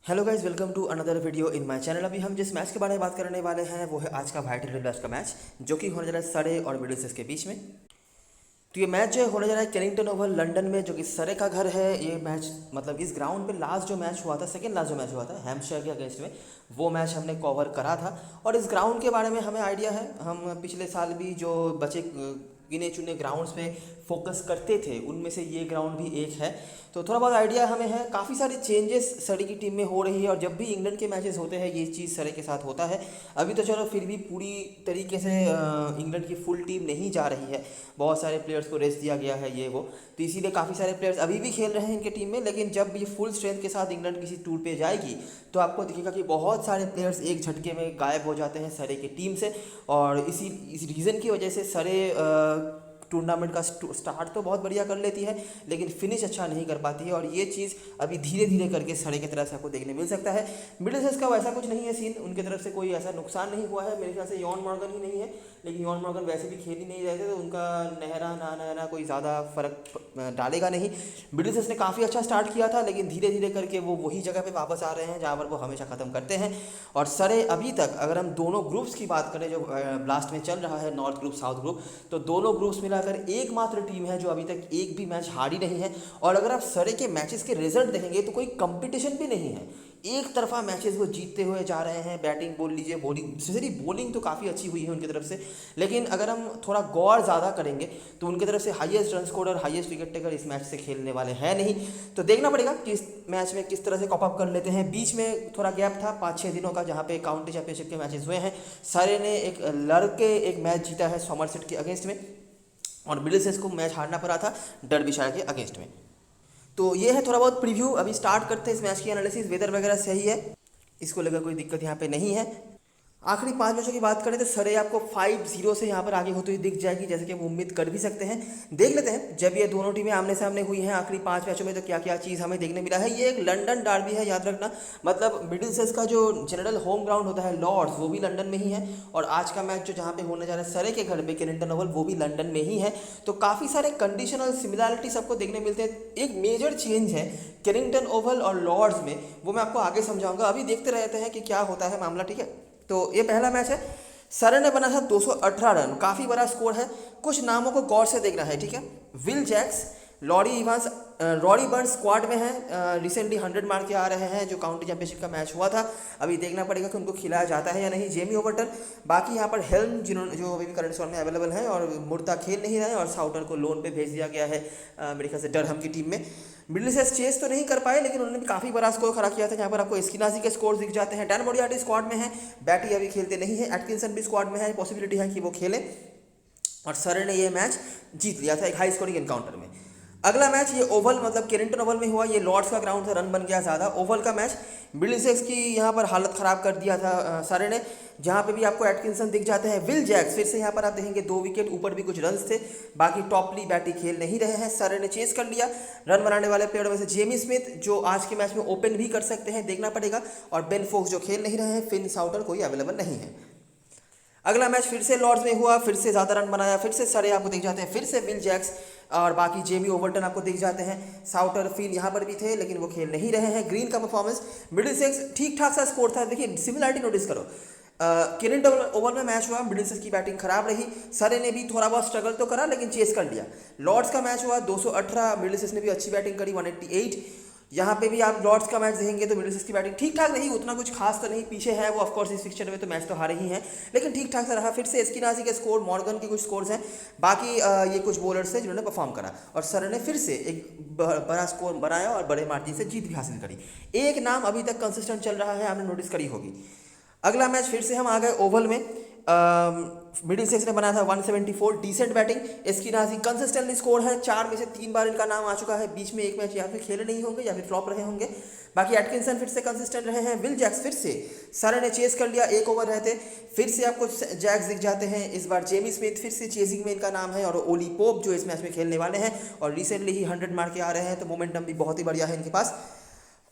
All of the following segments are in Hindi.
Hello guys, welcome to another video in my channel. अभी हम जिस मैच के बारे में बात करने वाले हैं वो है आज का वाइट रेड ब्लास्ट का मैच, जो कि होने जा रहा है सरे और मिडलसेक्स के बीच में। तो ये मैच जो होने जा रहा है कैनिंगटन ओवल लंदन में, जो कि सरे का घर है। ये मैच मतलब इस ग्राउंड पे लास्ट जो मैच हुआ था, सेकंड लास्ट जो मैच हुआ था हैम्पशायर के अगेंस्ट में, वो मैच हमने कवर करा था। और इस ग्राउंड के बारे में हमें आइडिया है। हम पिछले साल भी जो बचे गिने चुने ग्राउंड्स पे फोकस करते थे, उनमें से ये ग्राउंड भी एक है। तो थोड़ा बहुत आइडिया हमें है। काफ़ी सारी चेंजेस सरे की टीम में हो रही है, और जब भी इंग्लैंड के मैचेस होते हैं ये चीज़ सरे के साथ होता है। अभी तो चलो फिर भी पूरी तरीके से इंग्लैंड की फुल टीम नहीं जा रही है, बहुत सारे प्लेयर्स को रेस्ट दिया गया है ये वो। तो इसीलिए काफ़ी सारे प्लेयर्स अभी भी खेल रहे हैं इनके टीम में। लेकिन जब ये फुल स्ट्रेंथ के साथ इंग्लैंड किसी टूर पे जाएगी तो आपको दिखेगा कि बहुत सारे प्लेयर्स एक झटके में गायब हो जाते हैं सरे की टीम से। और इस रीज़न की वजह से सरे टूर्नामेंट का स्टार्ट तो बहुत बढ़िया कर लेती है, लेकिन फिनिश अच्छा नहीं कर पाती है। और ये चीज़ अभी धीरे धीरे करके सड़े की तरफ से आपको देखने मिल सकता है। मिडलसेक्स का वैसा कुछ नहीं है सीन, उनकी तरफ से कोई ऐसा नुकसान नहीं हुआ है। मेरे ख्याल से यॉन मॉर्गन ही नहीं है, लेकिन यॉन मॉर्गन वैसे भी खेल ही नहीं रहे थे, तो उनका नहरा ना नहरा कोई ज़्यादा फर्क डालेगा नहीं। मिडलसेक्स ने काफ़ी अच्छा स्टार्ट किया था, लेकिन धीरे धीरे करके वो वही जगह पे वापस आ रहे हैं जहाँ पर वो हमेशा ख़त्म करते हैं। और सरे अभी तक अगर हम दोनों ग्रुप्स की बात करें जो लास्ट में चल रहा है, नॉर्थ ग्रुप साउथ ग्रुप, तो दोनों ग्रुप्स मिलाकर एकमात्र टीम है जो अभी तक एक भी मैच हारी नहीं है। और अगर आप सरे के मैचेस के रिजल्ट देखेंगे तो कोई कंपटीशन भी नहीं है, एक तरफा मैचेस वो जीतते हुए जा रहे हैं। बैटिंग बोल लीजिए, बॉलिंग, स्पेशली बॉलिंग तो काफ़ी अच्छी हुई है उनकी तरफ से। लेकिन अगर हम थोड़ा गौर ज़्यादा करेंगे तो उनकी तरफ से हाईएस्ट रन स्कोर और हाईएस्ट विकेट टेकर इस मैच से खेलने वाले हैं नहीं। तो देखना पड़ेगा कि इस मैच में किस तरह से कॉप अप कर लेते हैं। बीच में थोड़ा गैप था 5-6 दिनों का, जहाँ पे काउंटी चैंपियनशिप के मैचेस हुए हैं। सरे ने एक लड़के एक मैच जीता है सॉमरसेट के अगेंस्ट में, और मिडलसेक्स को मैच हारना पड़ा था डर्बीशायर के अगेंस्ट में। तो ये है थोड़ा बहुत प्रीव्यू। अभी स्टार्ट करते हैं इस मैच की एनालिसिस। वेदर वगैरह सही है, इसको लेकर कोई दिक्कत यहाँ पे नहीं है। आखिरी 5 मैचों की बात करें तो सरे आपको 5-0 से यहाँ पर आगे होती हुई दिख जाएगी, जैसे कि हम उम्मीद कर भी सकते हैं। देख लेते हैं जब ये दोनों टीमें आमने सामने हुई हैं आखिरी 5 मैचों में तो क्या क्या चीज़ हमें देखने मिला है। ये एक लंदन डार्बी है, याद रखना। मतलब मिडलसेक्स का जो जनरल होम ग्राउंड होता है लॉर्ड्स, वो भी लंदन में ही है। और आज का मैच जो जहाँ पे होने जा रहा है सरे के घर पे कैनिंगटन ओवल, वो भी लंदन में ही है। तो काफ़ी सारे कंडीशनल सिमिलैरिटीज आपको देखने मिलते हैं। एक मेजर चेंज है कैनिंगटन ओवल और लॉर्ड्स में, वो मैं आपको आगे समझाऊंगा। अभी देखते रहते हैं कि क्या होता है मामला, ठीक है। तो ये पहला मैच है। सरे ने बना था 218 रन, काफ़ी बड़ा स्कोर है। कुछ नामों को गौर से देखना है, ठीक है। Will Jacks, Laurie Evans, Rory Burns squad में है। रिसेंटली 100 मार के आ रहे हैं। जो काउंटी चैंपियनशिप का मैच हुआ था, अभी देखना पड़ेगा कि उनको खिलाया जाता है या नहीं। जेमी ओवर्टन, बाकी यहाँ पर हेल्म जिन्होंने जो अभी करंट स्क्वाड में अवेलेबल है, और मुर्ता खेल नहीं रहे हैं, और साउटर को लोन पे भेज दिया गया है मेरे ख्याल से डरहम की टीम में। मिडलसेक्स चेस तो नहीं कर पाए, लेकिन उन्होंने भी काफ़ी बड़ा स्कोर खड़ा किया था। जहाँ पर आपको एस्किनाजी के स्कोर दिख जाते हैं। डैन मोरियार्टी स्क्वाड में है, बैटी अभी खेलते नहीं है। एटकिंसन भी स्क्वाड में है, पॉसिबिलिटी है कि वो खेले। और सरे ने ये मैच जीत लिया था एक हाई स्कोरिंग एनकाउंटर में। अगला मैच ये ओवल मतलब कैनिंगटन ओवल में हुआ। ये लॉर्ड्स का ग्राउंड था, रन बन गया ज़्यादा। ओवल का मैच मिडलसेक्स की यहाँ पर हालत ख़राब कर दिया था सरे ने, जहाँ पे भी आपको एटकिंसन दिख जाते हैं। विल जैक्स फिर से यहाँ पर आप देखेंगे 2 विकेट, ऊपर भी कुछ रन्स थे। बाकी टॉपली बैटी खेल नहीं रहे हैं। सरे ने चेस कर लिया। रन बनाने वाले प्लेयर में से जेमी स्मिथ, जो आज के मैच में ओपन भी कर सकते हैं, देखना पड़ेगा। और बेन फोक्स जो खेल नहीं रहे हैं। फिन साउटर कोई अवेलेबल नहीं है। अगला मैच फिर से लॉर्ड्स में हुआ, फिर से ज़्यादा रन बनाया, फिर से सरे आपको दिख जाते हैं, फिर से विल जैक्स और बाकी जेमी ओवर्टन आपको दिख जाते हैं। साउटर फील यहाँ पर भी थे, लेकिन वो खेल नहीं रहे हैं। ग्रीन का परफॉर्मेंस, मिडलसेक्स ठीक ठाक सा स्कोर था। देखिए सिमिलैरिटी नोटिस करो। कैनिंगटन ओवल में मैच हुआ, मिडलसेक्स की बैटिंग खराब रही। सरे ने भी थोड़ा बहुत स्ट्रगल तो करा, लेकिन चेस कर लिया। लॉर्ड्स का मैच हुआ 218, मिडलसेक्स ने भी अच्छी बैटिंग करी 188। यहाँ पे भी आप लॉर्ड्स का मैच देखेंगे तो मिडलसेक्स की बैटिंग ठीक ठाक रही, उतना कुछ खास तो नहीं। पीछे है वो ऑफकोर्स इस फिक्चर में, तो मैच तो हारे ही हैं, लेकिन ठीक ठाक से रहा। फिर से एस्किनाजी के स्कोर, मॉर्गन के कुछ स्कोर्स हैं। बाकी ये कुछ बॉलर्स हैं जिन्होंने परफॉर्म करा, और सर ने फिर से एक बड़ा स्कोर बनाया और बड़े मार्जिन से जीत भी हासिल करी। एक नाम अभी तक कंसिस्टेंट चल रहा है, आपने नोटिस करी होगी। अगला मैच फिर से हम आ गए ओवल में। मिडलसेक्स ने बनाया था 174, decent batting. Eskinazi consistently score है, 4 में से 3 बार इनका नाम आ चुका है। बीच में एक मैच या फिर खेले नहीं होंगे या फिर फ्लॉप रहे होंगे। बाकी एटकिंसन फिर से कंसिस्टेंट रहे हैं। विल जैक्स फिर से सर ने चेस कर लिया, 1 ओवर रहते फिर से आपको जैक्स दिख जाते हैं। इस बार जेमी स्मिथ फिर से चेजिंग में इनका नाम है, और ओली पोप जो इस मैच में खेलने वाले हैं और रिसेंटली ही 100 मार के आ रहे हैं, तो मोमेंटम भी बहुत ही बढ़िया है इनके पास।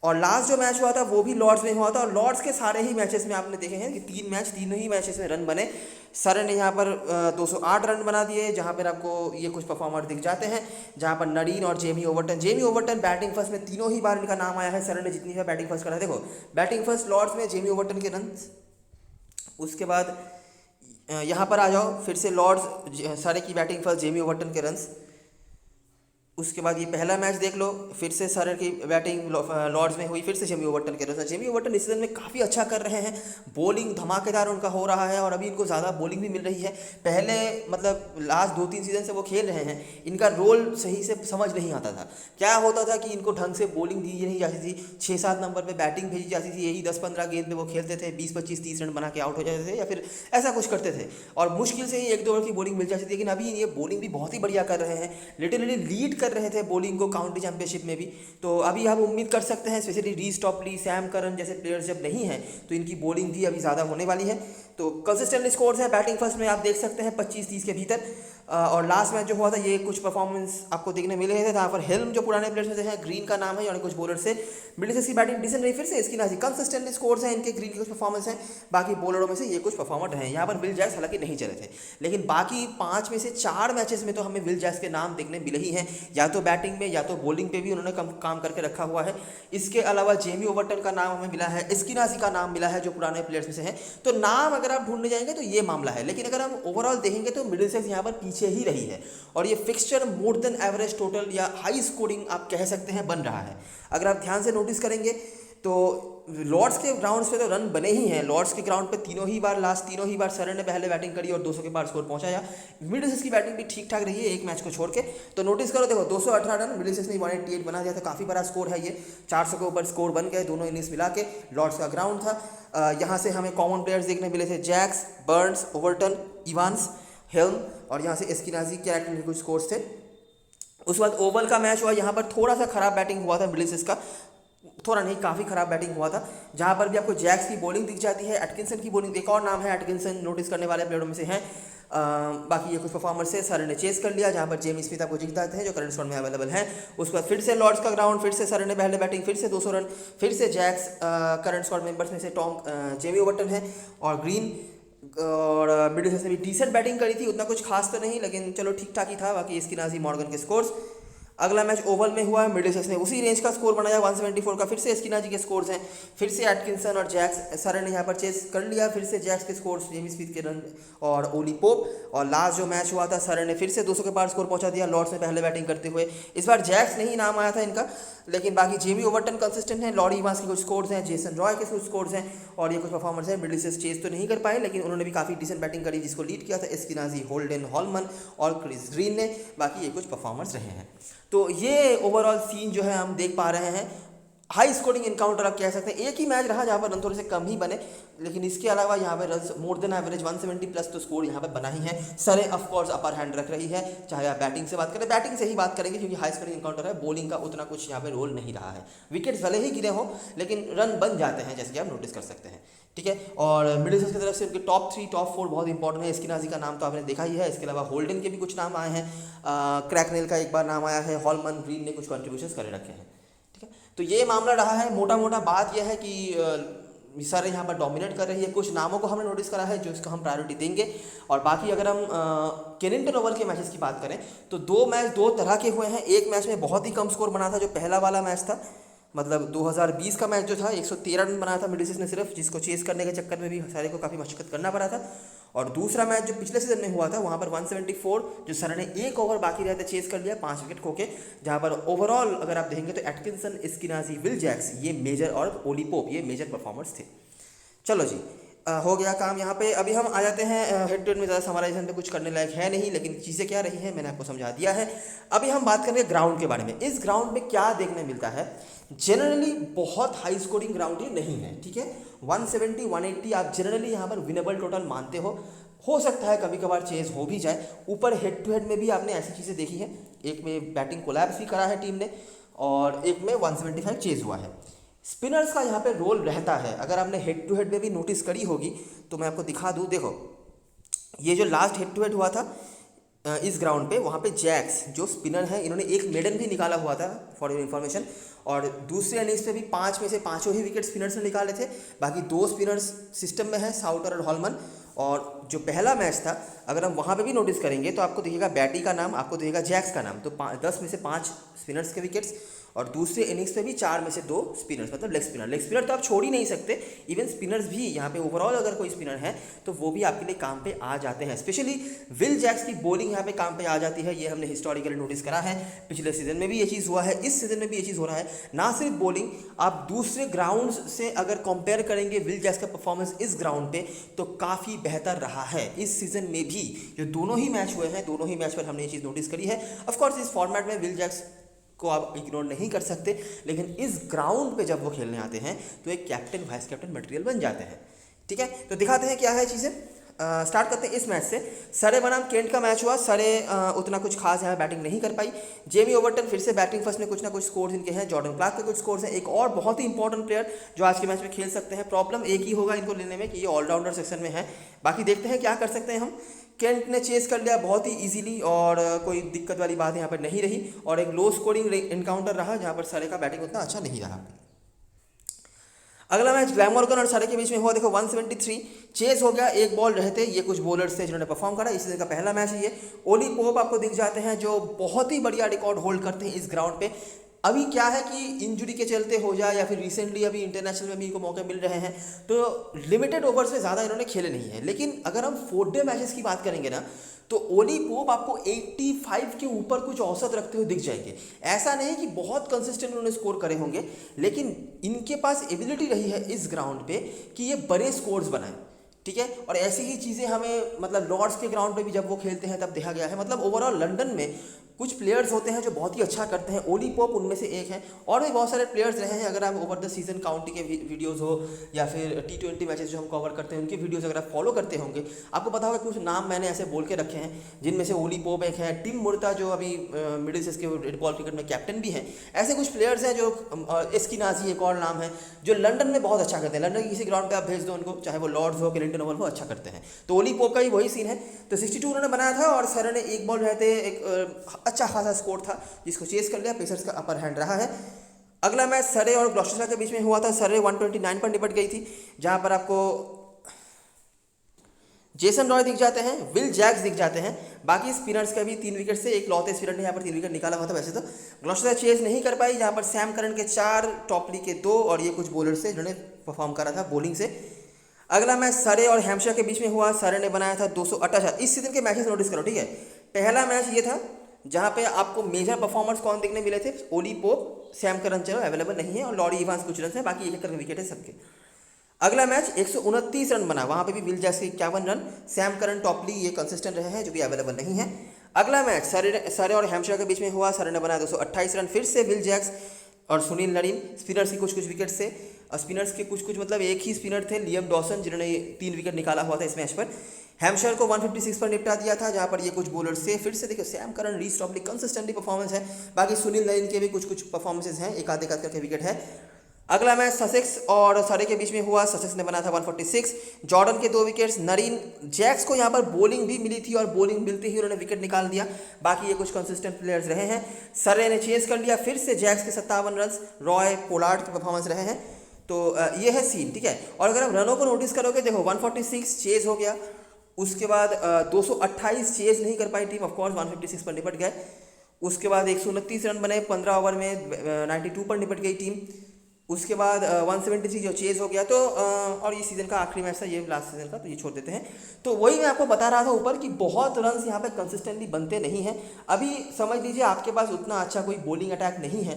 और लास्ट जो मैच हुआ था वो भी लॉर्ड्स में हुआ था, और लॉर्ड्स के सारे ही मैचेस में आपने देखे हैं कि तीनों ही मैचेस में रन बने। सर ने यहाँ पर 208 रन बना दिए, जहाँ पर आपको ये कुछ परफॉर्मर दिख जाते हैं, जहाँ पर नडीन और जेमी ओवर्टन बैटिंग फर्स्ट में तीनों ही बार इनका नाम आया है। सर ने जितनी बार बैटिंग फर्स्ट करा, देखो बैटिंग फर्स्ट लॉर्ड्स में जेमी ओवर्टन के रन, उसके बाद यहाँ पर आ जाओ फिर से लॉर्ड्स सारे की बैटिंग फर्स्ट जेमी ओवर्टन के रन्स, उसके बाद ये पहला मैच देख लो, फिर से सर की बैटिंग लॉर्ड्स में हुई, फिर से जेमी ओवर्टन के रन। जेमी ओवर्टन इस सीजन में काफ़ी अच्छा कर रहे हैं, बॉलिंग धमाकेदार उनका हो रहा है और अभी इनको ज़्यादा बॉलिंग भी मिल रही है। पहले मतलब लास्ट 2-3 सीजन से वो खेल रहे हैं, इनका रोल सही से समझ नहीं आता था। क्या होता था कि इनको ढंग से बॉलिंग दी नहीं जाती थी, 6-7 नंबर पर बैटिंग भेजी जाती थी, यही 10-15 गेंद में वो खेलते थे, 20-25-30 रन बना के आउट हो जाते थे या फिर ऐसा कुछ करते थे, और मुश्किल से ही 1-2 ओवर की बॉलिंग मिल जाती थी। लेकिन अभी ये बॉलिंग भी बहुत ही बढ़िया कर रहे हैं, लिटरली लीड कर रहे थे बॉलिंग को काउंटी चैंपियनशिप में भी। तो अभी हम उम्मीद कर सकते हैं, स्पेशली रीज स्टॉपली, सैम करन जैसे प्लेयर्स जब नहीं हैं तो इनकी बॉलिंग भी अभी ज़्यादा होने वाली है। तो कंसिस्टेंट स्कोर्स है बैटिंग फर्स्ट में, आप देख सकते हैं 25-30 के भीतर। और लास्ट मैच जो हुआ था ये कुछ परफॉर्मेंस आपको देखने मिले थे, जहाँ पर हेल्म जो पुराने प्लेयर्स में से हैं, ग्रीन का नाम है, यानी कुछ बॉलर से मिडिल की बैटिंग डिसेंट रही, फिर से इसकी नाजी कंसिस्टेंट स्कोर्स हैं इनके, ग्रीन के कुछ परफॉर्मेंस हैं, बाकी बॉलरों में से ये कुछ परफॉर्मर हैं। यहाँ पर विल जैक्स हालांकि नहीं चले थे, लेकिन बाकी 5 में से 4 मैचेस में तो हमें विल जैक्स के नाम देखने मिले ही हैं, या तो बैटिंग में या तो बॉलिंग पे भी उन्होंने काम करके रखा हुआ है। इसके अलावा जेमी ओवर्टन का नाम हमें मिला है, एस्किनाजी का नाम मिला है जो पुराने प्लेयर्स में से हैं। तो नाम अगर आप ढूंढने जाएंगे तो ये मामला है, लेकिन अगर हम ओवरऑल देखेंगे तो मिडिल सेक्स यहाँ पर पीछे ही रही है, और ये fixture more than average total या हाई स्कोरिंग आप कह सकते हैं बन रहा है। अगर आप ध्यान से नोटिस करेंगे तो लॉर्ड्स के ग्राउंड्स पे तो रन बने ही हैं, लॉर्ड्स के ग्राउंड पे तीनों ही बार सर ने पहले बैटिंग करी और 200 के पार स्कोर पहुंचाया। मिडिल की बैटिंग भी ठीक ठाक रही है एक मैच को छोड़ के। तो नोटिस करो, देखो 218 रन मिडिल ने 188 बना दिया था, काफ़ी बड़ा स्कोर है ये, 400 के ऊपर स्कोर बन गए दोनों इनिंग्स मिला के। लॉर्ड्स का ग्राउंड था, यहाँ से हमें कॉमन प्लेयर्स देखने मिले थे, Jacks, Burns, Overton, Evans, Helm, और यहाँ से एस्किनाजी के एक्टिंग कुछ स्कोर्स थे। उसके बाद ओवल का मैच हुआ, यहाँ पर थोड़ा सा खराब बैटिंग हुआ था मिडिल का, थोड़ा नहीं काफ़ी खराब बैटिंग हुआ था, जहाँ पर भी आपको जैक्स की बॉलिंग दिख जाती है, एटकिंसन की बॉलिंग, एक और नाम है एटकिंसन, नोटिस करने वाले प्लेयरों में से हैं। बाकी ये कुछ परफॉर्मर्स से सर ने चेस कर लिया, जहाँ पर जेमी स्मिथ आपको दिख जाते हैं जो करंट स्क्वाड में अवेलेबल हैं। उसके बाद फिर से लॉर्ड्स का ग्राउंड, फिर से सर ने पहले बैटिंग, फिर से 200 रन, फिर से जैक्स, करंट स्क्वाड मेंबर्स में से जेमी ओवर्टन है, और ग्रीन और मिडिल ने भी डिसेंट बैटिंग करी थी, उतना कुछ खास तो नहीं, लेकिन चलो ठीक ठाक ही था। बाकी एस्किनाजी, मॉर्गन के स्कोर्स। अगला मैच ओवल में हुआ है, मिडिल ने उसी रेंज का स्कोर बनाया 174 का, फिर से एस्किनाजी के स्कोर्स हैं, फिर से एटकिंसन और जैक्स, सर ने यहाँ पर चेस कर लिया, फिर से जैक्स के स्कोर्स, जेमी स्मिथ के रन और ओली पोप। और लास्ट जो मैच हुआ था सर ने फिर से 200 के पार स्कोर पहुंचा दिया लॉर्ड्स में पहले बैटिंग करते हुए। इस बार जैक्स नहीं नाम आया था इनका, लेकिन बाकी जेमी ओवर्टन कंसिस्टेंट है, लॉरी इवांस के कुछ स्कोर्स हैं, जेसन रॉय के कुछ स्कोर्स हैं, और ये कुछ परफॉर्मेंस है। मिडिल से चेस तो नहीं कर पाए, लेकिन उन्होंने भी काफ़ी डिसेंट बैटिंग करी, जिसको लीड किया था एस्किनाजी, होल्डन, हॉलमन और क्रिस ग्रीन ने। बाकी ये कुछ परफॉर्मर्स रहे हैं। तो ये ओवरऑल सीन जो है हम देख पा रहे हैं, हाई स्कोरिंग इनकाउंटर आप कह सकते हैं। एक ही मैच रहा जहाँ पर रन थोड़े से कम ही बने, लेकिन इसके अलावा यहाँ पर run more than average 170 plus तो स्कोर यहाँ पर बना ही है। सरे ऑफकोर्स अपर हैंड रख रही है, चाहे आप बैटिंग से बात करें, बैटिंग से ही बात करेंगे क्योंकि हाई स्कोरिंग इनकाउंटर है, बॉलिंग का उतना कुछ यहाँ पे रोल नहीं रहा है। विकेट्स भले ही गिरे हों लेकिन रन बन जाते हैं, जैसे कि आप नोटिस कर सकते हैं, ठीक है। और मिडिल की तरफ से उनके टॉप 3 टॉप 4 बहुत इंपॉर्टेंट है। एस्किनाजी का नाम तो आपने देखा ही है, इसके अलावा होल्डन के भी कुछ नाम आए हैं, क्रैकनेल का एक बार नाम आया है, हॉलमन, ग्रीन ने कुछ कंट्रीब्यूशंस करे रखे हैं, ठीक है। तो ये मामला रहा है। मोटा मोटा बात यह है कि सर यहाँ पर डोमिनेट कर रही है, कुछ नामों को हमने नोटिस करा है जो इसको हम प्रायोरिटी देंगे। और बाकी अगर हम केनिंगटन ओवल के मैचेस की बात करें तो 2 मैच 2 तरह के हुए हैं। एक मैच में बहुत ही कम स्कोर बना था, जो पहला वाला मैच था, मतलब 2020 का मैच जो था 113 रन बनाया था मिडिल ने सिर्फ, जिसको चेस करने के चक्कर में भी सारे को काफ़ी मशक्कत करना पड़ा था। और दूसरा मैच जो पिछले सीजन में हुआ था वहाँ पर 174, जो सर ने 1 ओवर बाकी रहते चेस कर लिया 5 विकेट खो के, जहाँ पर ओवरऑल अगर आप देखेंगे तो एटकिंसन, एस्किनाजी, विल जैक्स ये मेजर, और ओली पोप ये मेजर परफॉर्मर्स थे। चलो जी, हो गया काम यहाँ पे। अभी हम आ जाते हैं हेड टू हेड में, ज़्यादा समराइजेशन पे कुछ करने लायक है नहीं, लेकिन चीज़ें क्या रही हैं मैंने आपको समझा दिया है। अभी हम बात करेंगे ग्राउंड के बारे में। इस ग्राउंड में क्या देखने मिलता है, जनरली बहुत हाई स्कोरिंग ग्राउंड ये नहीं है, ठीक है। 170 180 आप जनरली यहाँ पर विनेबल टोटल मानते हो सकता है कभी कभार चेज हो भी जाए। ऊपर हेड टू हेड में भी आपने ऐसी चीज़ें देखी हैं, एक में बैटिंग कोलैप्स भी करा है टीम ने, और एक में 175 चेज हुआ है। स्पिनर्स का यहाँ पे रोल रहता है, अगर आपने हेड टू हेड में भी नोटिस करी होगी तो मैं आपको दिखा दूँ। देखो ये जो लास्ट हेड टू हेड हुआ था इस ग्राउंड पे वहाँ पे जैक्स जो स्पिनर है, इन्होंने एक मेडन भी निकाला हुआ था फॉर योर इन्फॉर्मेशन, और दूसरे इनिंग्स पे भी 5 में से 5 ही विकेट स्पिनर्स ने निकाले थे। बाकी 2 स्पिनर्स सिस्टम में है, साउटर और हॉलमन। और जो पहला मैच था, अगर हम वहाँ पे भी नोटिस करेंगे तो आपको दिखेगा बैटी का नाम, आपको दिखेगा जैक्स का नाम। तो 10 में से 5 स्पिनर्स के विकेट्स, और दूसरे इनिंग्स पे भी 4 में से 2 स्पिनर्स, मतलब लेग स्पिनर तो आप छोड़ ही नहीं सकते। इवन स्पिनर्स भी यहाँ पे ओवरऑल अगर कोई स्पिनर है तो वो भी आपके लिए काम पे आ जाते हैं। स्पेशली विल जैक्स की बॉलिंग यहाँ पे काम पे आ जाती है, ये हमने हिस्टोरिकली नोटिस करा है। पिछले सीजन में भी ये चीज़ हुआ है, इस सीजन में भी ये चीज़ हो रहा है। ना सिर्फ बॉलिंग, आप दूसरे ग्राउंड से अगर कंपेयर करेंगे विल जैक्स का परफॉर्मेंस इस ग्राउंड पे तो काफ़ी बेहतर रहा है इस सीजन में भी। जो दोनों ही मैच हुए हैं, दोनों ही मैच पर हमने ये चीज़ नोटिस करी है। ऑफकोर्स इस फॉर्मेट में विल जैक्स को आप इग्नोर नहीं कर सकते, लेकिन इस ग्राउंड पे जब वो खेलने आते हैं तो एक कैप्टन वाइस कैप्टन मटेरियल बन जाते हैं। ठीक है, तो दिखाते हैं क्या है चीज़ें। स्टार्ट करते हैं इस मैच से। सरे बनाम केंट का मैच हुआ। सरे उतना कुछ खास यहाँ बैटिंग नहीं कर पाई। जेमी ओवर्टन फिर से बैटिंग फर्स्ट में कुछ ना कुछ स्कोर्स इनके हैं। जॉर्डन क्लार्क के कुछ स्कोर्स हैं। एक और बहुत ही इंपॉर्टेंट प्लेयर जो आज के मैच में खेल सकते हैं। प्रॉब्लम एक ही होगा इनको लेने में कि ये ऑलराउंडर सेक्शन में है। बाकी देखते हैं क्या कर सकते हैं हम। केंट ने चेस कर लिया बहुत ही इजीली और कोई दिक्कत वाली बात यहाँ पर नहीं रही, और एक लो स्कोरिंग इनकाउंटर रहा जहाँ पर सरे का बैटिंग उतना अच्छा नहीं रहा। अगला मैच ग्लैमॉर्गन और सरे के बीच में हुआ। देखो 173 चेज हो गया, एक बॉल रहते। ये कुछ बॉलर्स थे जिन्होंने परफॉर्म करा। इस सीजन का पहला मैच है ये। ओली पोप आपको दिख जाते हैं जो बहुत ही बढ़िया रिकॉर्ड होल्ड करते हैं इस ग्राउंड पे। अभी क्या है कि इंजरी के चलते हो जाए या फिर रिसेंटली अभी इंटरनेशनल में भी इनको मौके मिल रहे हैं तो लिमिटेड ओवर्स में ज़्यादा इन्होंने खेले नहीं है। लेकिन अगर हम 4 डे मैचेस की बात करेंगे ना तो ओली पोप आपको 85 के ऊपर कुछ औसत रखते हुए दिख जाएंगे। ऐसा नहीं कि बहुत कंसिस्टेंट उन्होंने स्कोर करे होंगे, लेकिन इनके पास एबिलिटी रही है इस ग्राउंड पे कि ये बड़े स्कोर्स बनाएं। ठीक है, और ऐसी ही चीज़ें हमें मतलब लॉर्ड्स के ग्राउंड पे भी जब वो खेलते हैं तब देखा गया है। मतलब ओवरऑल लंदन में कुछ प्लेयर्स होते हैं जो बहुत ही अच्छा करते हैं। ओली पोप उनमें से एक है, और भी बहुत सारे प्लेयर्स रहे हैं। अगर आप ओवर द सीजन काउंटी के वीडियोस हो या फिर T20 मैचेस जो हम कवर करते हैं उनके वीडियोस अगर आप फॉलो करते होंगे, आपको पता होगा कुछ नाम मैंने ऐसे बोल के रखे हैं जिनमें से ओली पोप एक है। टिम मुर्ता जो अभी मिडिल ईस्ट के रेड बॉल क्रिकेट में कैप्टन भी हैं। ऐसे कुछ प्लेयर्स हैं जो एस्किनाजी एक और नाम है जो लंदन में बहुत अच्छा करते हैं। लंदन की किसी ग्राउंड पर आप भेज दो उनको, चाहे वो लॉर्ड्स हो क्लिंटन ओवल हो, अच्छा करते हैं। तो ओली पोप का ही वही सीन है। तो 62 उन्होंने बनाया था और सर ने एक बॉल रहते एक अच्छा खासा स्कोर था जिसको चेस कर लिया। पेसर्स का अपर हैंड रहा है। अगला मैच सरे और ग्लॉस्टरशायर के बीच में हुआ था। सरे 129 पर निपट गई थी, जहां पर आपको जेसन रॉय दिख जाते हैं, विल जैक्स दिख जाते हैं। बाकी स्पिनर्स का भी 3 विकेट से एक लौते स्पिनर ने यहाँ पर 3 विकेट निकाला हुआ था। वैसे तो ग्लॉस्टरशायर चेस नहीं कर पाई, जहाँ पर सैम करन के 4, टॉपली के 2 और ये कुछ बॉलर्स से जिन्होंने परफॉर्म करा था बॉलिंग से। अगला मैच सरे और हैम्पशायर के बीच में हुआ। सरे ने बनाया था 258। इस सीजन के मैचेस नोटिस करो, ठीक है। पहला मैच ये था जहाँ पे आपको मेजर परफॉर्मर्स कौन देखने मिले थे। ओली पोप, सैम करन चलो अवेलेबल नहीं है, और लॉरी इवांस कुछ रन है, बाकी एक करके विकेट है सबके। अगला मैच 129 रन बना, वहाँ पे भी विल जैक्स के 51 रन। सैम करन, टॉपली ये कंसिस्टेंट रहे हैं जो कि अवेलेबल नहीं है। अगला मैच सरे और हैम्पशायर के बीच में हुआ। सरे ने बनाया 228 रन। फिर से विल जैक्स और सुनील नरीन स्पिनर्स की कुछ विकेट से। स्पिनर्स के कुछ मतलब एक ही स्पिनर थे लियम डॉसन जिन्होंने 3 विकेट निकाला हुआ था इस मैच पर। हैम्पशायर को 156 पर निपटा दिया था, जहां पर ये कुछ बॉलर्स से। फिर से देखिए Sam Curran, Reece Topley consistently performance है। बाकी सुनील नरीन के भी कुछ परफॉर्मेंसेज हैं, एक आधे करके विकेट है। अगला मैच ससेक्स और सरे के बीच में हुआ। ससेक्स ने बनाया था 146। जॉर्डन के 2 विकेट्स। नरीन जैक्स को यहाँ पर बॉलिंग भी मिली थी और बॉलिंग मिलते ही उन्होंने विकेट निकाल दिया। बाकी ये कुछ कंसिस्टेंट प्लेयर्स रहे हैं। सरे ने चेस कर लिया। फिर से जैक्स के 57 रन, रॉय पोलार्ड के परफॉर्मेंस रहे हैं। तो ये है सीन, ठीक है। और अगर आप रनों को नोटिस करोगे, देखो 146 चेज हो गया, उसके बाद 228 चेज नहीं कर पाई टीम, ऑफकोर्स 156 पर निपट गए। उसके बाद 129 रन बने 15 ओवर में, 92 पर निपट गई टीम। उसके बाद 173 जो चेज हो गया। तो और ये सीज़न का आखिरी मैच था, ये लास्ट सीजन का, तो ये छोड़ देते हैं। तो वही मैं आपको बता रहा था ऊपर कि बहुत रन्स यहाँ पे कंसिस्टेंटली बनते नहीं हैं। अभी समझ लीजिए आपके पास उतना अच्छा कोई बॉलिंग अटैक नहीं है,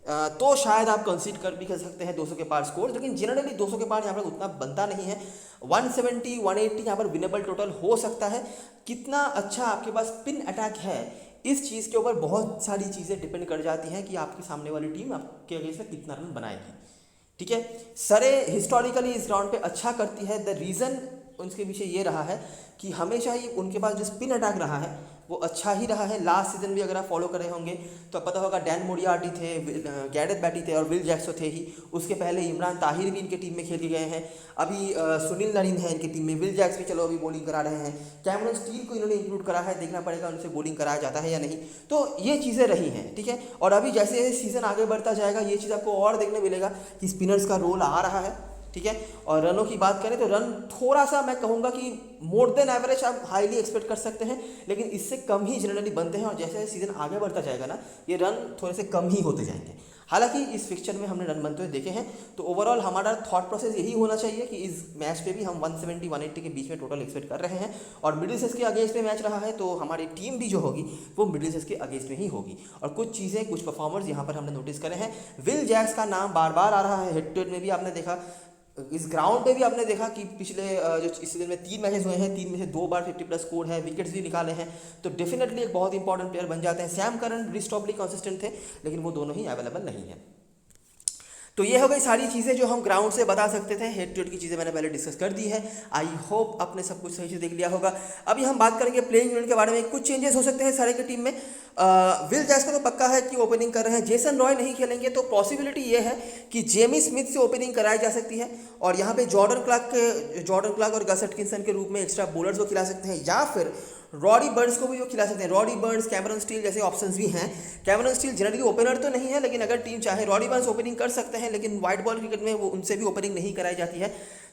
तो शायद आप कंसीड कर भी कर सकते हैं 200 के पार स्कोर, लेकिन जनरली 200 के पार यहाँ पर उतना बनता नहीं है। 170 180 यहाँ पर विनेबल टोटल हो सकता है। कितना अच्छा आपके पास स्पिन अटैक है, इस चीज़ के ऊपर बहुत सारी चीज़ें डिपेंड कर जाती हैं कि आपकी सामने वाली टीम आपके अगेंस्ट में कितना रन बनाएगी। ठीक है, सरे हिस्टोरिकली इस ग्राउंड पे अच्छा करती है। द रीज़न उसके पीछे ये रहा है कि हमेशा ही उनके पास जो स्पिन अटैक रहा है वो अच्छा ही रहा है। लास्ट सीजन भी अगर आप फॉलो कर रहे होंगे तो पता होगा डैन मोरियार्टी थे, गैरेथ बैटी थे और विल जैक्स तो थे ही। उसके पहले इमरान ताहिर भी इनके टीम में खेल के गए हैं। अभी सुनील नरीन है इनकी टीम में, विल जैक्स भी चलो अभी बॉलिंग करा रहे हैं। कैमरन स्टील को इन्होंने इंक्लूड करा है, देखना पड़ेगा उनसे बॉलिंग कराया जाता है या नहीं। तो ये चीज़ें रही हैं, ठीक है। और अभी जैसे सीज़न आगे बढ़ता जाएगा ये चीज़ आपको और देखने मिलेगा कि स्पिनर्स का रोल आ रहा है, ठीक है। और रनों की बात करें तो रन थोड़ा सा मैं कहूँगा कि मोर देन एवरेज आप हाईली एक्सपेक्ट कर सकते हैं, लेकिन इससे कम ही जनरली बनते हैं। और जैसे सीजन आगे बढ़ता जाएगा ना ये रन थोड़े से कम ही होते जाएंगे। हालांकि इस फिक्चर में हमने रन बनते हुए देखे हैं। तो ओवरऑल हमारा थॉट प्रोसेस यही होना चाहिए कि इस मैच पे भी हम 170-180 के बीच में टोटल एक्सपेक्ट कर रहे हैं। और मिडिलसेक्स के अगेंस्ट में मैच रहा है तो हमारी टीम भी जो होगी वो मिडिलसेक्स के अगेंस्ट में ही होगी। और कुछ चीज़ें, कुछ परफॉर्मर्स यहाँ पर हमने नोटिस करे हैं। विल जैक्स का नाम बार बार आ रहा है, हेड टू हेड में भी आपने देखा, इस ग्राउंड पे भी आपने देखा कि पिछले जो इस सीजन में 3 मैचेस हुए हैं 3 में से 2 बार 50+ स्कोर है, विकेट्स भी निकाले हैं। तो डेफिनेटली एक बहुत इंपॉर्टेंट प्लेयर बन जाते हैं। Sam Curran, bridge Topley consistent थे लेकिन वो दोनों ही अवेलेबल नहीं है। तो ये हो गई सारी चीज़ें जो हम ग्राउंड से बता सकते थे। हेड टू हेड की चीज़ें मैंने पहले डिस्कस कर दी है। आई होप आपने सब कुछ सही से देख लिया होगा। अभी हम बात करेंगे प्लेइंग यूनिट के बारे में। कुछ चेंजेस हो सकते हैं सारे की टीम में। विल जैक्स का तो पक्का है कि ओपनिंग कर रहे हैं। जेसन रॉय नहीं खेलेंगे तो पॉसिबिलिटी ये है कि जेमी स्मिथ से ओपनिंग कराई जा सकती है। और यहाँ पे जॉर्डन क्लार्क और गस एटकिंसन के रूप में एक्स्ट्रा बॉलर्स को खिला सकते हैं, या फिर रॉडी बर्न्स को भी वो खिला सकते हैं। रॉडी बर्न्स, कैमरन स्टील जैसे ऑप्शंस भी हैं। कैमरन स्टील जनरली ओपनर तो नहीं है, लेकिन अगर टीम चाहे रॉडी बर्न्स ओपनिंग कर सकते हैं, लेकिन वाइट बॉल क्रिकेट में वो उनसे भी ओपनिंग नहीं कराई जाती है,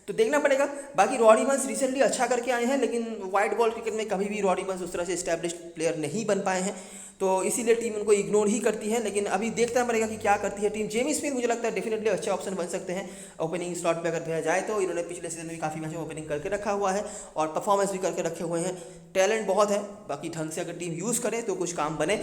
तो देखना पड़ेगा। बाकी रॉडी बर्न्स रिसेंटली अच्छा करके आए हैं, लेकिन वाइट बॉल क्रिकेट में कभी भी रॉडी बर्न्स उस तरह से एस्टैब्लिश्ड प्लेयर नहीं बन पाए हैं, तो इसीलिए टीम उनको इग्नोर ही करती है। लेकिन अभी देखना पड़ेगा कि क्या करती है टीम। जेमी स्मिथ मुझे लगता है डेफिनेटली अच्छे ऑप्शन बन सकते हैं ओपनिंग स्लॉट पे अगर भेजा जाए तो। इन्होंने पिछले सीजन में काफ़ी मैचों ओपनिंग करके रखा हुआ है और परफॉर्मेंस भी करके रखे हुए हैं। टैलेंट बहुत है, बाकी ढंग से अगर टीम यूज़ करे तो कुछ काम बने।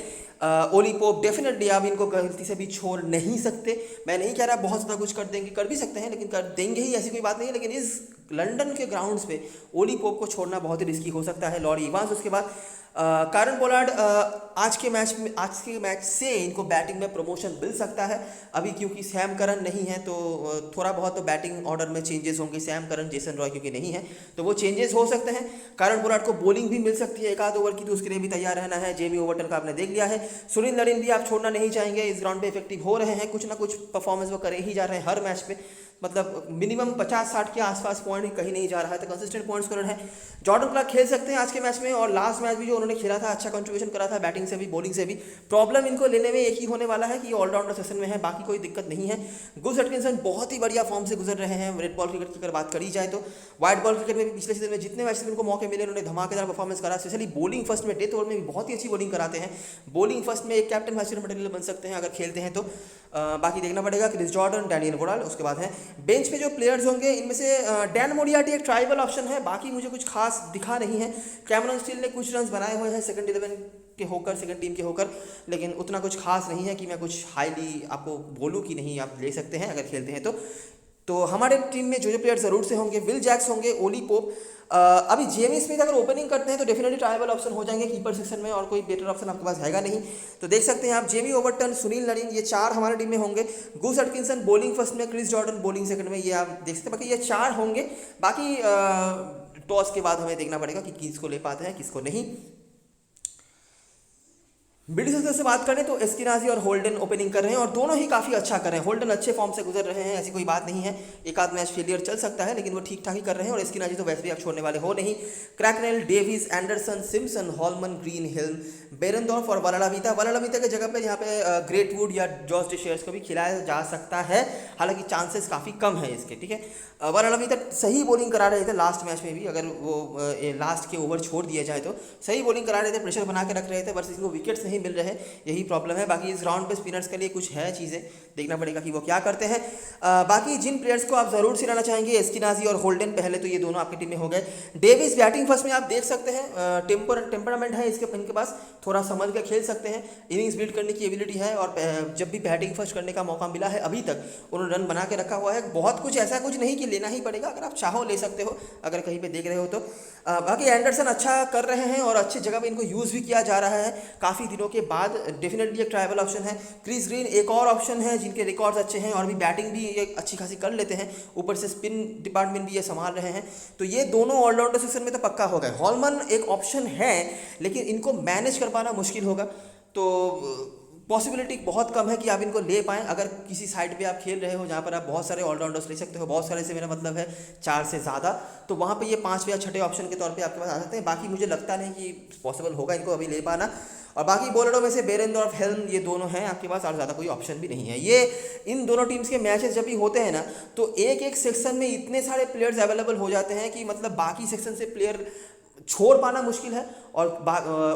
ओली पोप डेफिनेटली आप इनको गलती से भी छोड़ नहीं सकते। मैं नहीं कह रहा बहुत ज़्यादा कुछ कर देंगे, कर भी सकते हैं, लेकिन कर देंगे ही ऐसी कोई बात नहीं है। लेकिन इस लंदन के ग्राउंड्स पे ओली पोप को छोड़ना बहुत ही रिस्की हो सकता है। लॉरी इवांस, उसके बाद कारन पोलार्ड, आज के मैच से इनको बैटिंग में प्रमोशन मिल सकता है। अभी क्योंकि सैम करन नहीं है तो थोड़ा बहुत तो बैटिंग ऑर्डर में चेंजेस होंगे। सैम करन, जेसन रॉय क्योंकि नहीं है तो वो चेंजेस हो सकते हैं। कारन पोलार्ड को बॉलिंग भी मिल सकती है 1 आध ओवर की, तो उसके लिए भी तैयार रहना है। जेमी ओवर्टन का आपने देख लिया है। सुनील नरीन भी आप छोड़ना नहीं चाहेंगे, इस ग्राउंड पे इफेक्टिव हो रहे हैं, कुछ ना कुछ परफॉर्मेंस वो करे ही जा रहे हैं हर मैच पे। मतलब मिनिमम 50-60 के आसपास पॉइंट कहीं नहीं जा रहा है, तो कंसिस्टेंट पॉइंट स्कोरर है। जॉर्डन क्लार्क खेल सकते हैं आज के मैच में, और लास्ट मैच भी जो उन्होंने खेला था अच्छा कंट्रीब्यूशन करा था, बैटिंग से भी बॉलिंग से भी। प्रॉब्लम इनको लेने में एक ही होने वाला है कि ऑलराउंडर सेशन में है, बाकी कोई दिक्कत नहीं है। गुस एटकिंसन बहुत ही बढ़िया फॉर्म से गुजर रहे हैं। रेड बॉल क्रिकेट की अगर बात करी जाए तो व्हाइट बॉल क्रिकेट में भी पिछले सीजन में जितने मैच में उनको मौके मिले उन्होंने धमाकेदार परफॉर्मेंस करा। स्पेशली बॉलिंग फर्स्ट में, डेथ ओवर में भी बहुत ही अच्छी बॉलिंग कराते हैं। बॉलिंग फर्स्ट में एक कैप्टन वाइस कैप्टन मटेरियल बन सकते हैं अगर खेलते हैं तो। बाकी देखना पड़ेगा। क्रिस जॉर्डन, डैनियल वोडाल, उसके बाद है बेंच पे जो प्लेयर्स होंगे इनमें से डैन मोरियार्टी एक ट्राइबल ऑप्शन है, बाकी मुझे कुछ खास दिखा नहीं है। कैमरन स्टील ने कुछ रन्स बनाए हुए हैं सेकंड 11 के होकर, सेकंड टीम के होकर, लेकिन उतना कुछ खास नहीं है कि मैं कुछ हाईली आपको बोलूँ कि नहीं आप ले सकते हैं अगर खेलते हैं तो हमारे टीम में जो प्लेयर ज़रूर से होंगे, विल जैक्स होंगे, ओली पोप। अभी जेमी स्मिथ अगर ओपनिंग करते हैं तो डेफिनेटली ट्राइबल ऑप्शन हो जाएंगे कीपर सेक्शन में, और कोई बेटर ऑप्शन आपके पास हैगा नहीं। तो देख सकते हैं आप जेमी ओवर्टन, सुनील नरीन, ये 4 हमारे टीम में होंगे। गुस एटकिंसन बॉलिंग फर्स्ट में, क्रिस जॉर्डन बॉलिंग सेकंड में, ये आप देख सकते हैं। बाकी ये 4 होंगे। बाकी टॉस के बाद हमें देखना पड़ेगा कि किसको ले पाते हैं किसको नहीं। मिडिल सेक्टर से बात करें तो एस्किनाजी और होल्डन ओपनिंग कर रहे हैं और दोनों ही काफ़ी अच्छा कर रहे हैं। होल्डन अच्छे फॉर्म से गुजर रहे हैं, ऐसी कोई बात नहीं है। एक आध मैच फेलियर चल सकता है लेकिन वो ठीक ठाक ही कर रहे हैं, और एस्किनाजी तो वैसे भी आप छोड़ने वाले हो नहीं। Cracknell, Davis, Anderson, Simpson, Holman, Green Hill, Behrendorff और वलालाविता के जगह पे यहाँ पे ग्रेटवुड या जॉस डी शेयर्स को भी खिलाया जा सकता है, हालांकि चांसेस काफ़ी कम है इसके, ठीक है। वलालाविता सही बॉलिंग करा रहे थे लास्ट मैच में भी, अगर वो लास्ट के ओवर छोड़ दिए जाए तो सही बॉलिंग करा रहे थे, प्रेशर बना के रख रहे थे, बस इनको विकेट्स नहीं मिल रहे, यही प्रॉब्लम है। बाकी इस राउंड पे स्पिनर्स के लिए कुछ है चीज़ें, देखना पड़ेगा कि वो क्या करते हैं। बाकी जिन प्लेयर्स को आप ज़रूर सिलाना चाहेंगे, एस्किनाजी और होल्डन, पहले तो ये दोनों आपकी टीम में हो गए। डेविस बैटिंग फर्स्ट में आप देख सकते हैं, टेम्परामेंट है इनके पास, थोड़ा समझ के खेल सकते हैं, इनिंग्स बिल्ड करने की एबिलिटी है, और जब भी बैटिंग फर्स्ट करने का मौका मिला है अभी तक उन्होंने रन बना के रखा हुआ है। बहुत कुछ ऐसा कुछ नहीं कि लेना ही पड़ेगा, अगर आप चाहो ले सकते हो अगर कहीं पे देख रहे हो तो। बाकी एंडरसन अच्छा कर रहे हैं और अच्छी जगह पे इनको यूज़ भी किया जा रहा है। काफ़ी दिनों के बाद डेफिनेटली एक ट्रायबल ऑप्शन है। क्रिस ग्रीन एक और ऑप्शन है जिनके रिकॉर्ड्स अच्छे हैं और भी बैटिंग भी ये अच्छी खासी कर लेते हैं, ऊपर से स्पिन डिपार्टमेंट भी ये संभाल रहे हैं, तो ये दोनों ऑलराउंडर सेक्शन में तो पक्का हो गए। हॉलमन एक ऑप्शन है लेकिन इनको मैनेज कर पाना मुश्किल होगा, तो पॉसिबिलिटी बहुत कम है कि आप इनको ले पाएँ। अगर किसी साइड पे आप खेल रहे हो जहाँ पर आप बहुत सारे ऑलराउंडर्स ले सकते हो, बहुत सारे से मेरा मतलब है 4 से ज़्यादा, तो वहाँ पे ये 5 या 6ठे ऑप्शन के तौर पे आपके पास आ सकते हैं। बाकी मुझे लगता नहीं कि पॉसिबल होगा इनको अभी ले पाना। और बाकी बॉलरों में से बेरेंडोर्फ, हेल्म, ये दोनों हैं आपके पास, और ज़्यादा कोई ऑप्शन भी नहीं है। ये इन दोनों टीम्स के मैचेस जब भी होते हैं ना, तो एक एक सेक्शन में इतने सारे प्लेयर्स अवेलेबल हो जाते हैं कि मतलब बाकी सेक्शन से प्लेयर छोड़ पाना मुश्किल है और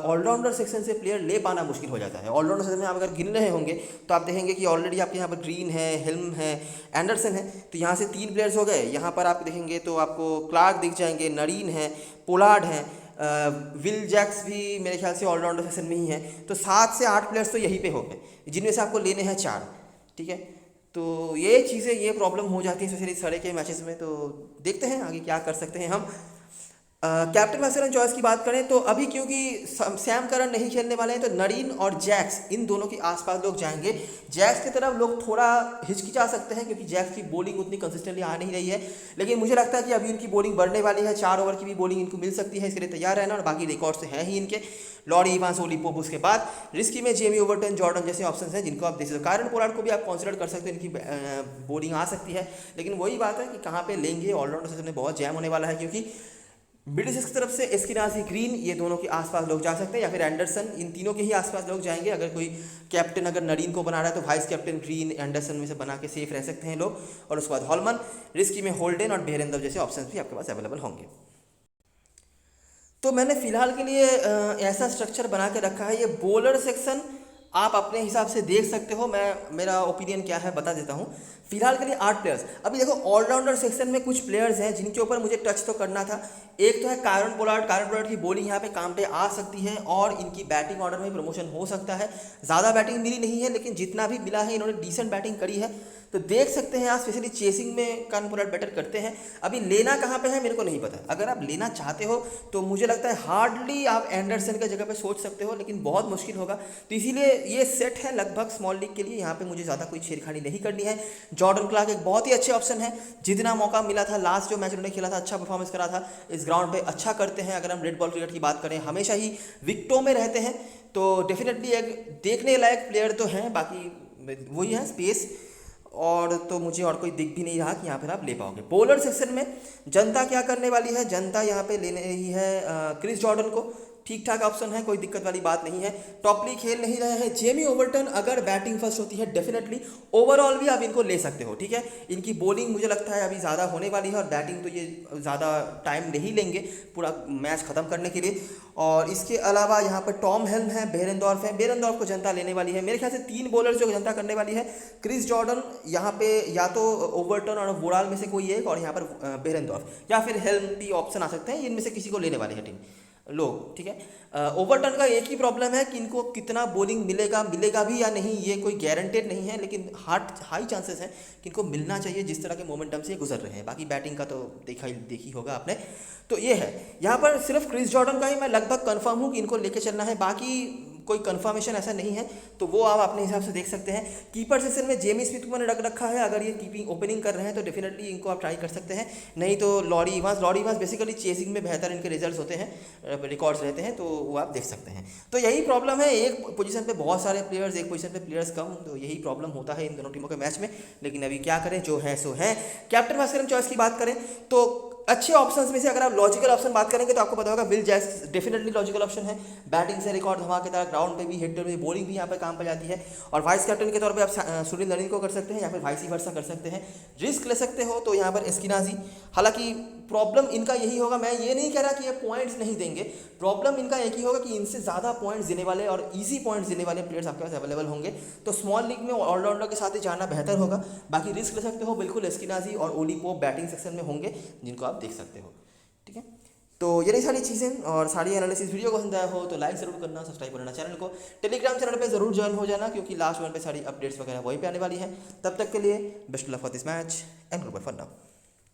ऑलराउंडर सेक्शन से प्लेयर ले पाना मुश्किल हो जाता है। ऑलराउंडर सेक्शन में आप अगर गिन रहे होंगे तो आप देखेंगे कि ऑलरेडी आपके यहाँ पर ग्रीन है, हिल्म है, एंडरसन है, तो यहाँ से 3 प्लेयर्स हो गए। यहाँ पर आप देखेंगे तो आपको क्लार्क दिख जाएंगे, नरीन है, पोलार्ड है, विल जैक्स भी मेरे ख्याल से ऑलराउंडर सेक्शन में ही है। तो 7 से 8 प्लेयर्स तो यहीं पे हो गए, जिनमें से आपको लेने हैं 4। ठीक है, तो ये चीज़ें, ये प्रॉब्लम हो जाती है स्पेशली सड़े के मैचेस में। तो देखते हैं आगे क्या कर सकते हैं हम। कैप्टन वाइस कैप्टन चॉइस की बात करें तो अभी क्योंकि सैम करन नहीं खेलने वाले हैं, तो नरीन और जैक्स, इन दोनों के आसपास लोग जाएंगे। जैक्स की तरफ लोग थोड़ा हिचकिचा सकते हैं क्योंकि जैक्स की बॉलिंग उतनी कंसिस्टेंटली आ नहीं रही है, लेकिन मुझे लगता है कि अभी उनकी बॉलिंग बढ़ने वाली है। 4 ओवर की भी बॉलिंग इनको मिल सकती है, इसके लिए तैयार रहना। और बाकी रिकॉर्ड्स हैं ही इनके, लॉरी इवांस, ओली पोप, उसके बाद रिस्की में जेमी ओवर्टन, जॉर्डन जैसे ऑप्शन हैं जिनको आप देख सकते हो। कारण पोलार्ड को भी आप कंसिडर कर सकते हो, इनकी बॉलिंग आ सकती है, लेकिन वही बात है कि कहाँ पे लेंगे। ऑलराउंडर सेक्शन में बहुत जैम होने वाला है क्योंकि ब्रिटिश की तरफ से एस्किनाजी, ग्रीन, ये दोनों के आसपास लोग जा सकते हैं, या फिर एंडरसन, इन तीनों के ही आसपास लोग जाएंगे। अगर कोई कैप्टन अगर नरीन को बना रहा है तो वाइस कैप्टन ग्रीन, एंडरसन में से बना के सेफ रह सकते हैं लोग। और उसके बाद हॉलमन, रिस्की में होल्डन और बेरेंदर जैसे ऑप्शंस भी आपके पास अवेलेबल होंगे। तो मैंने फिलहाल के लिए ऐसा स्ट्रक्चर बना के रखा है। ये बॉलर सेक्शन आप अपने हिसाब से देख सकते हो, मेरा ओपिनियन क्या है बता देता हूँ। फिलहाल के लिए 8 प्लेयर्स। अभी देखो ऑलराउंडर सेक्शन में कुछ प्लेयर्स हैं जिनके ऊपर मुझे टच तो करना था। एक तो है कारण पोलार्ड। कारण पोलार्ड की बॉलिंग यहाँ पे काम पे आ सकती है और इनकी बैटिंग ऑर्डर में प्रमोशन हो सकता है। ज़्यादा बैटिंग मिली नहीं है, लेकिन जितना भी मिला है इन्होंने डिसेंट बैटिंग करी है, तो देख सकते हैं आप। स्पेशली चेसिंग में कारण पोलार्ड बेटर करते हैं। अभी लेना कहाँ पे है मेरे को नहीं पता। अगर आप लेना चाहते हो तो मुझे लगता है हार्डली आप एंडरसन की जगह पे सोच सकते हो, लेकिन बहुत मुश्किल होगा। तो इसीलिए ये सेट है लगभग स्मॉल लीग के लिए। यहाँ पे मुझे ज़्यादा कोई छेड़खानी नहीं करनी है। जॉर्डन क्लार्क एक बहुत ही अच्छे ऑप्शन है। जितना मौका मिला था, लास्ट जो मैच उन्होंने खेला था अच्छा परफॉर्मेंस करा था, इस ग्राउंड पे अच्छा करते हैं। अगर हम रेड बॉल क्रिकेट की बात करें, हमेशा ही विकेटों में रहते हैं, तो डेफिनेटली एक देखने लायक प्लेयर तो हैं। बाकी वही है स्पेस, और तो मुझे और कोई दिख भी नहीं रहा कि यहाँ पर आप ले पाओगे। बॉलर सेक्शन में जनता क्या करने वाली है, जनता यहाँ पे लेने रही है क्रिस जॉर्डन को। ठीक ठाक ऑप्शन है, कोई दिक्कत वाली बात नहीं है। टॉपली खेल नहीं रहे हैं। जेमी ओवर्टन अगर बैटिंग फर्स्ट होती है डेफिनेटली ओवरऑल भी आप इनको ले सकते हो। ठीक है, इनकी बॉलिंग मुझे लगता है अभी ज़्यादा होने वाली है और बैटिंग तो ये ज़्यादा टाइम नहीं लेंगे पूरा मैच ख़त्म करने के लिए। और इसके अलावा यहाँ पर टॉम हेल्म है, बेरेंडोर्फ है। बेरेंडोर्फ को जनता लेने वाली है। मेरे ख्याल से 3 बॉलर जो जनता करने वाली है, क्रिस जॉर्डन, यहाँ पे या तो ओवर्टन और वोडाल में से कोई एक, और यहाँ पर बेरेंडोर्फ या फिर हेल्म भी ऑप्शन आ सकते हैं। इनमें से किसी को लेने वाली है टीम लोग। ठीक है, ओवर्टन का एक ही प्रॉब्लम है कि इनको कितना बॉलिंग मिलेगा भी या नहीं, ये कोई गारंटेड नहीं है, लेकिन हाई चांसेस हैं कि इनको मिलना चाहिए जिस तरह के मोमेंटम से गुजर रहे हैं। बाकी बैटिंग का तो देखी होगा आपने। तो ये है, यहाँ पर सिर्फ क्रिस जॉर्डन का ही मैं लगभग कंफर्म हूँ कि इनको लेके चलना है। बाकी कोई कंफर्मेशन ऐसा नहीं है, तो वो आप अपने हिसाब से देख सकते हैं। कीपर सेक्शन में जेमी स्मिथ को मैंने रख रखा है। अगर ये कीपिंग ओपनिंग कर रहे हैं तो डेफिनेटली इनको आप ट्राई कर सकते हैं। नहीं तो लॉरी इवांस बेसिकली चेसिंग में बेहतर इनके रिजल्ट्स होते हैं, रिकॉर्ड्स रहते हैं, तो वो आप देख सकते हैं। तो यही प्रॉब्लम है, एक पोजीशन पे बहुत सारे प्लेयर्स, एक पोजीशन पे प्लेयर्स कम, तो यही प्रॉब्लम होता है इन दोनों टीमों के मैच में। लेकिन अभी क्या करें, जो है सो है। कैप्टन वाइस कैप्टन चॉइस की बात करें तो अच्छे ऑप्शंस में से अगर आप लॉजिकल ऑप्शन बात करेंगे तो आपको पता होगा Will Jacks definitely logical option है। बैटिंग से रिकॉर्ड धमाकेदार, ग्राउंड पे भी, हिटर में बॉलिंग भी यहाँ पे काम पर जाती है। और वाइस कैप्टन के तौर पे आप सुनील नरीन को कर सकते हैं या फिर वाइस वर्सा कर सकते हैं। रिस्क ले सकते हो तो यहाँ पर एस्किनाजी। हालांकि प्रॉब्लम इनका यही होगा, मैं ये नहीं कह रहा कि ये पॉइंट्स नहीं देंगे, प्रॉब्लम इनका एक ही होगा कि इनसे ज़्यादा पॉइंट्स देने वाले और इजी पॉइंट्स देने वाले प्लेयर्स आपके पास अवेलेबल होंगे। तो स्मॉल लीग में ऑलराउंडर के साथ ही जाना बेहतर होगा। बाकी रिस्क ले सकते हो बिल्कुल, एस्किनाजी और ओली पोप बैटिंग सेक्शन में होंगे जिनको आप देख सकते हो। ठीक है, तो ये रही सारी चीज़ें और सारी एनालिसिस। वीडियो को पसंद आया हो तो लाइक ज़रूर करना, सब्सक्राइब करना चैनल को। टेलीग्राम चैनल पे ज़रूर ज्वाइन हो जाना क्योंकि लास्ट वन पे सारी अपडेट्स वगैरह वहीं पे आने वाली हैं। तब तक के लिए best luck for this match and good bye for now.